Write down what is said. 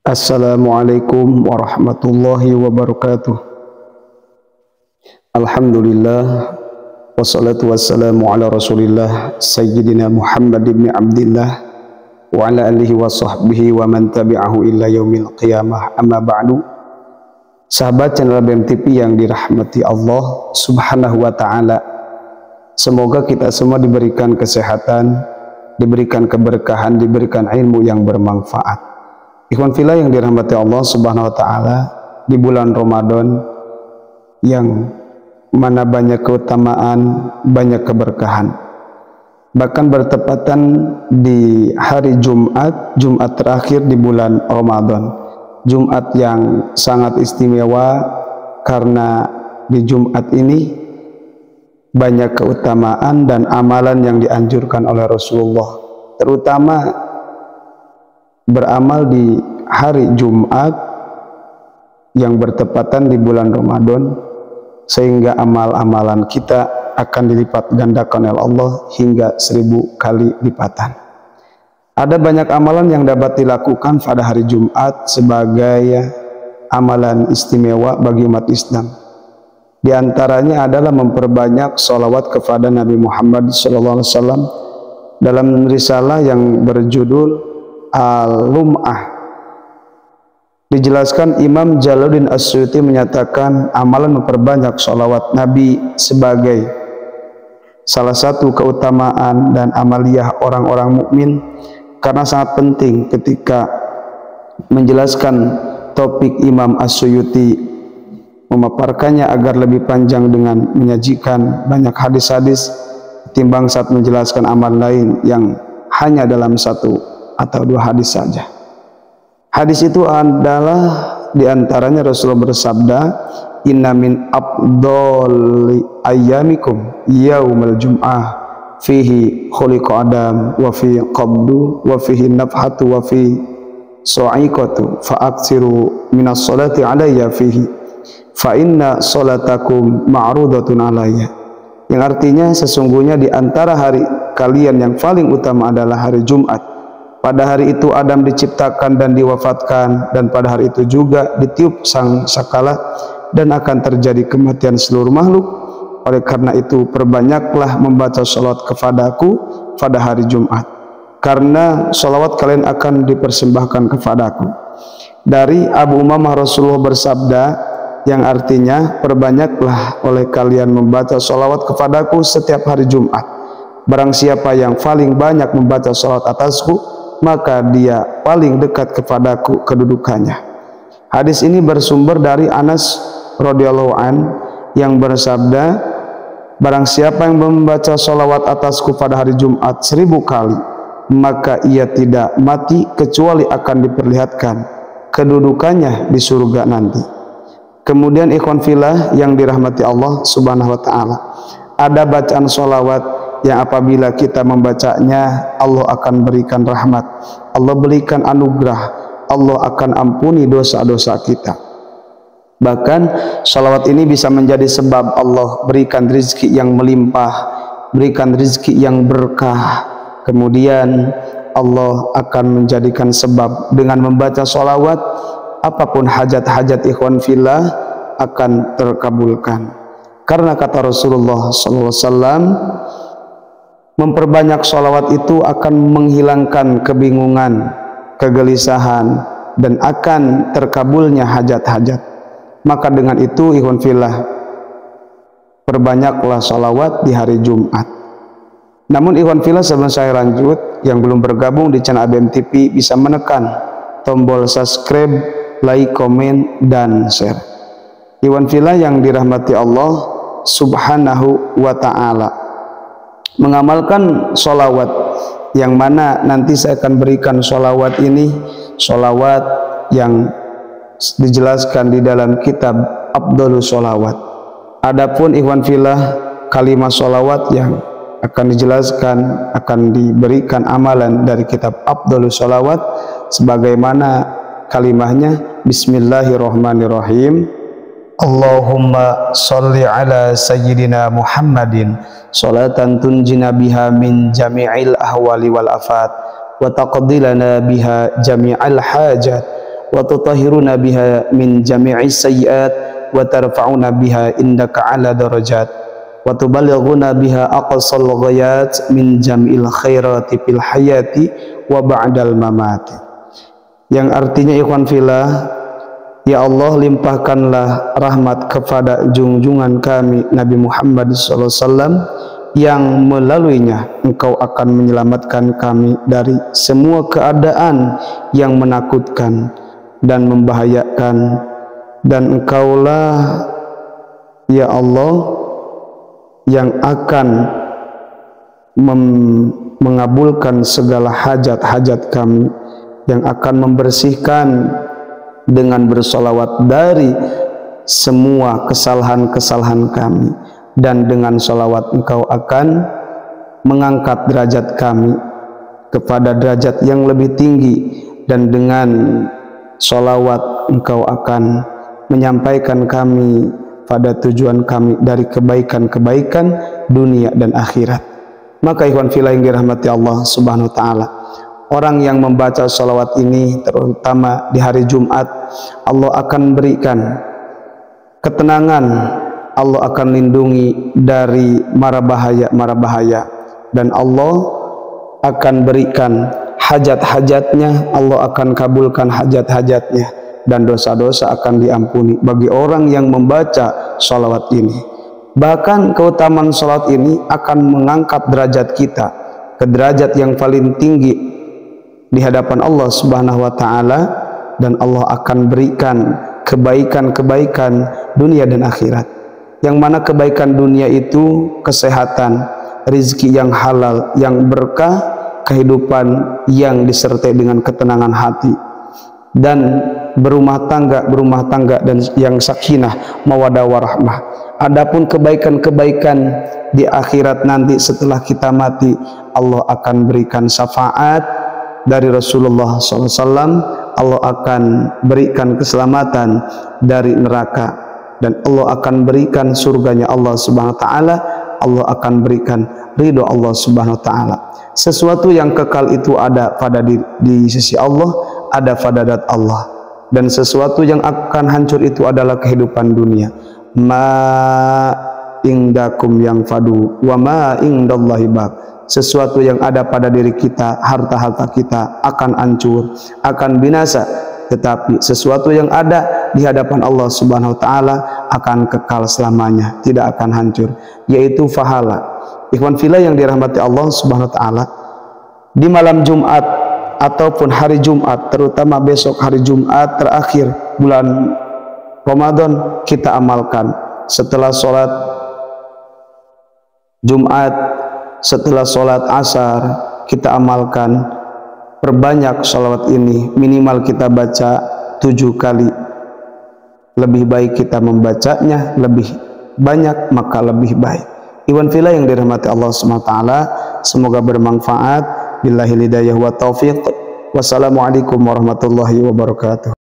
Assalamualaikum warahmatullahi wabarakatuh. Alhamdulillah wassalatu wassalamu ala Rasulillah Sayyidina Muhammad ibn Abdillah wa ala alihi wa sahbihi wa man tabi'ahu illa yaumil qiyamah. Amma ba'du. Sahabat channel BMTV yang dirahmati Allah Subhanahu wa taala. Semoga kita semua diberikan kesehatan, diberikan keberkahan, diberikan ilmu yang bermanfaat. Ikhwan fillah yang dirahmati Allah Subhanahu wa taala, di bulan Ramadan yang mana banyak keutamaan, banyak keberkahan. Bahkan bertepatan di hari Jumat terakhir di bulan Ramadan. Jumat yang sangat istimewa karena di Jumat ini banyak keutamaan dan amalan yang dianjurkan oleh Rasulullah, terutama beramal di hari Jumat yang bertepatan di bulan Ramadan, sehingga amal-amalan kita akan dilipat gandakan oleh Allah hingga 1000 kali lipatan. Ada banyak amalan yang dapat dilakukan pada hari Jumat sebagai amalan istimewa bagi umat Islam. Di antaranya adalah memperbanyak sholawat kepada Nabi Muhammad SAW dalam risalah yang berjudul Al-Lum'ah. Dijelaskan Imam Jalaluddin As-Suyuti menyatakan amalan memperbanyak sholawat Nabi sebagai salah satu keutamaan dan amaliyah orang-orang mukmin, karena sangat penting ketika menjelaskan topik Imam As-Suyuti memaparkannya agar lebih panjang dengan menyajikan banyak hadis-hadis ketimbang saat menjelaskan amal lain yang hanya dalam satu atau 2 hadis saja. Hadis itu adalah diantaranya Rasulullah bersabda, inna min afdoli ayyamikum yaumul jum'ah fihi khuliqa adam wa fi qabdu wa fihi nafhatu wa fi su'iqatu fa aksiru minas salati alayya fihi fa inna salatakum ma'rudatun alayya. Yang artinya sesungguhnya di antara hari kalian yang paling utama adalah hari Jumat. Pada hari itu Adam diciptakan dan diwafatkan, dan pada hari itu juga ditiup sang sakala dan akan terjadi kematian seluruh makhluk. Oleh karena itu perbanyaklah membaca sholawat kepadaku pada hari Jumat, karena sholawat kalian akan dipersembahkan kepadaku. Dari Abu Umamah Rasulullah bersabda, yang artinya perbanyaklah oleh kalian membaca sholawat kepadaku setiap hari Jumat. Barang siapa yang paling banyak membaca sholawat atasku, maka dia paling dekat kepadaku kedudukannya. Hadis ini bersumber dari Anas radhiyallahu an yang bersabda, barang siapa yang membaca sholawat atasku pada hari Jumat 1000 kali, maka ia tidak mati kecuali akan diperlihatkan kedudukannya di surga nanti. Kemudian ikhwan fillah yang dirahmati Allah Subhanahu wa taala, ada bacaan sholawat yang apabila kita membacanya, Allah akan berikan rahmat, Allah berikan anugerah, Allah akan ampuni dosa-dosa kita. Bahkan sholawat ini bisa menjadi sebab Allah berikan rezeki yang melimpah, berikan rezeki yang berkah. Kemudian Allah akan menjadikan sebab dengan membaca sholawat, apapun hajat-hajat ikhwan fillah akan terkabulkan. Karena kata Rasulullah SAW, memperbanyak sholawat itu akan menghilangkan kebingungan, kegelisahan, dan akan terkabulnya hajat-hajat. Maka dengan itu ikhwan fillah, perbanyaklah sholawat di hari Jumat. Namun ikhwan fillah, sebelum saya lanjut, yang belum bergabung di channel BMTV bisa menekan tombol subscribe, like, komen, dan share. Ikhwan fillah yang dirahmati Allah Subhanahu wa ta'ala, mengamalkan sholawat, yang mana nanti saya akan berikan sholawat ini, sholawat yang dijelaskan di dalam kitab Afdhalus Sholawat. Adapun ikhwan fillah, kalimat sholawat yang akan dijelaskan, akan diberikan amalan dari kitab Afdhalus Sholawat, sebagaimana kalimahnya, Bismillahirrahmanirrahim. Allahumma sholli ala sayyidina Muhammadin sholatan tunjina biha min jami'il ahwali wal afat wa taqdi lana biha jami'al hajat wa tutahhiruna biha min jami'is sayyi'at wa tarfa'una biha indaka 'ala darajat wa tuballighuna biha aqsal ghayat min jam'il khairati fil hayati wa ba'dal mamati. Yang artinya ikhwan fillah, ya Allah, limpahkanlah rahmat kepada junjungan kami Nabi Muhammad SAW yang melaluinya Engkau akan menyelamatkan kami dari semua keadaan yang menakutkan dan membahayakan, dan Engkaulah ya Allah yang akan mengabulkan segala hajat-hajat kami, yang akan membersihkan dengan bersolawat dari semua kesalahan-kesalahan kami, dan dengan solawat Engkau akan mengangkat derajat kami kepada derajat yang lebih tinggi, dan dengan solawat Engkau akan menyampaikan kami pada tujuan kami dari kebaikan-kebaikan dunia dan akhirat. Maka ikhwan fillah yang dirahmati Allah Subhanahu wa taala, orang yang membaca solawat ini terutama di hari Jumat, Allah akan berikan ketenangan, Allah akan lindungi dari mara bahaya, dan Allah akan berikan hajat-hajatnya, Allah akan kabulkan hajat-hajatnya, dan dosa-dosa akan diampuni bagi orang yang membaca sholawat ini. Bahkan keutamaan sholawat ini akan mengangkat derajat kita ke derajat yang paling tinggi di hadapan Allah Subhanahu wa taala, dan Allah akan berikan kebaikan-kebaikan dunia dan akhirat. Yang mana kebaikan dunia itu kesehatan, rizki yang halal, yang berkah, kehidupan yang disertai dengan ketenangan hati, dan berumah tangga dan yang sakinah, mawaddah warahmah. Adapun kebaikan-kebaikan di akhirat nanti setelah kita mati, Allah akan berikan syafaat dari Rasulullah SAW, Allah akan berikan keselamatan dari neraka, dan Allah akan berikan surganya Allah Subhanahu wa taala, Allah akan berikan ridho Allah Subhanahu wa taala. Sesuatu yang kekal itu ada pada di sisi Allah, ada pada zat Allah, dan sesuatu yang akan hancur itu adalah kehidupan dunia. Ma indakum yang fadu wa ma indallahi baq. Sesuatu yang ada pada diri kita, harta-harta kita akan hancur, akan binasa, tetapi sesuatu yang ada di hadapan Allah Subhanahu wa taala akan kekal selamanya, tidak akan hancur, yaitu pahala. Ikhwan fillah yang dirahmati Allah Subhanahu wa taala, di malam Jumat ataupun hari Jumat, terutama besok hari Jumat terakhir bulan Ramadan, kita amalkan setelah sholat Jumat, setelah sholat asar, kita amalkan, perbanyak sholawat ini, minimal kita baca 7 kali. Lebih baik kita membacanya lebih banyak, maka lebih baik. Ikhwan fillah yang dirahmati Allah SWT, semoga bermanfaat. Billahil hidayah wa taufiq. Wassalamualaikum warahmatullahi wabarakatuh.